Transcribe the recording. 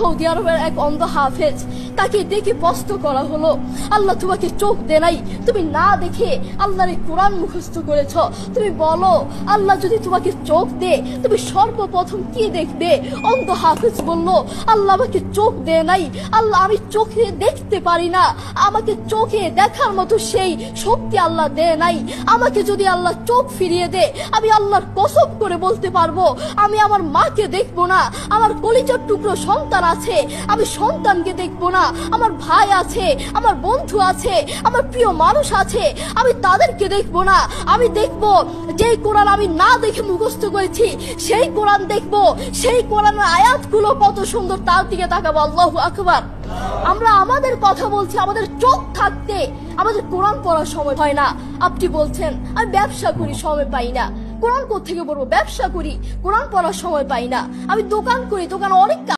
Saudi আরবের এক অন্ধ হাফেজ, তাকে দেখে প্রশ্ন করা হলো, আল্লাহ তোমাকে চোখ দেয় নাই, তুমি না দেখে আল্লাহর কোরআন মুখস্থ করেছ, তুমি বলো আল্লাহ যদি তোমাকে চোখ দে তুমি সর্বপ্রথম কি দেখবে? অন্ধ হাফেজ বলল, আল্লাহ আমাকে চোখ দেয় নাই, আল্লাহ আমি চোখে দেখতে পারি না, আমাকে চোখে দেখার মতো সেই শক্তি আল্লাহ দেয় নাই। আমাকে যদি আল্লাহ চোখ ফিরিয়ে দে, আমি আল্লাহর কসম করে বলতে পারবো আমি আমার মাকে দেখবো না, আমার কলিজার টুকরো সন্তান আছে আমি সন্তানকে দেখবো না, আমার ভাই আছে, আমার বন্ধু আছে, আমার প্রিয় মানুষ আছে, আমি তাদেরকে দেখবো না। আমি দেখবো যেই কোরআন আমি না দেখে মুখস্থ করেছি সেই কোরআন দেখবো, সেই কোরআনের আয়াতগুলো কত সুন্দর তার দিকে তাকাবো। আল্লাহু আকবার। আমরা আমাদের কথা বলছি, আমাদের চোখ থাকতে আমাদের কোরআন পড়ার সময় হয় না। আপনি বলছেন আমি ব্যবসা করি সময় পাই না, কোরআন কোত্থেকে পড়বো? ব্যবসা করি, কোরআন পড়ার সময় পাই না। আমি দোকান করি, দোকানে অনেক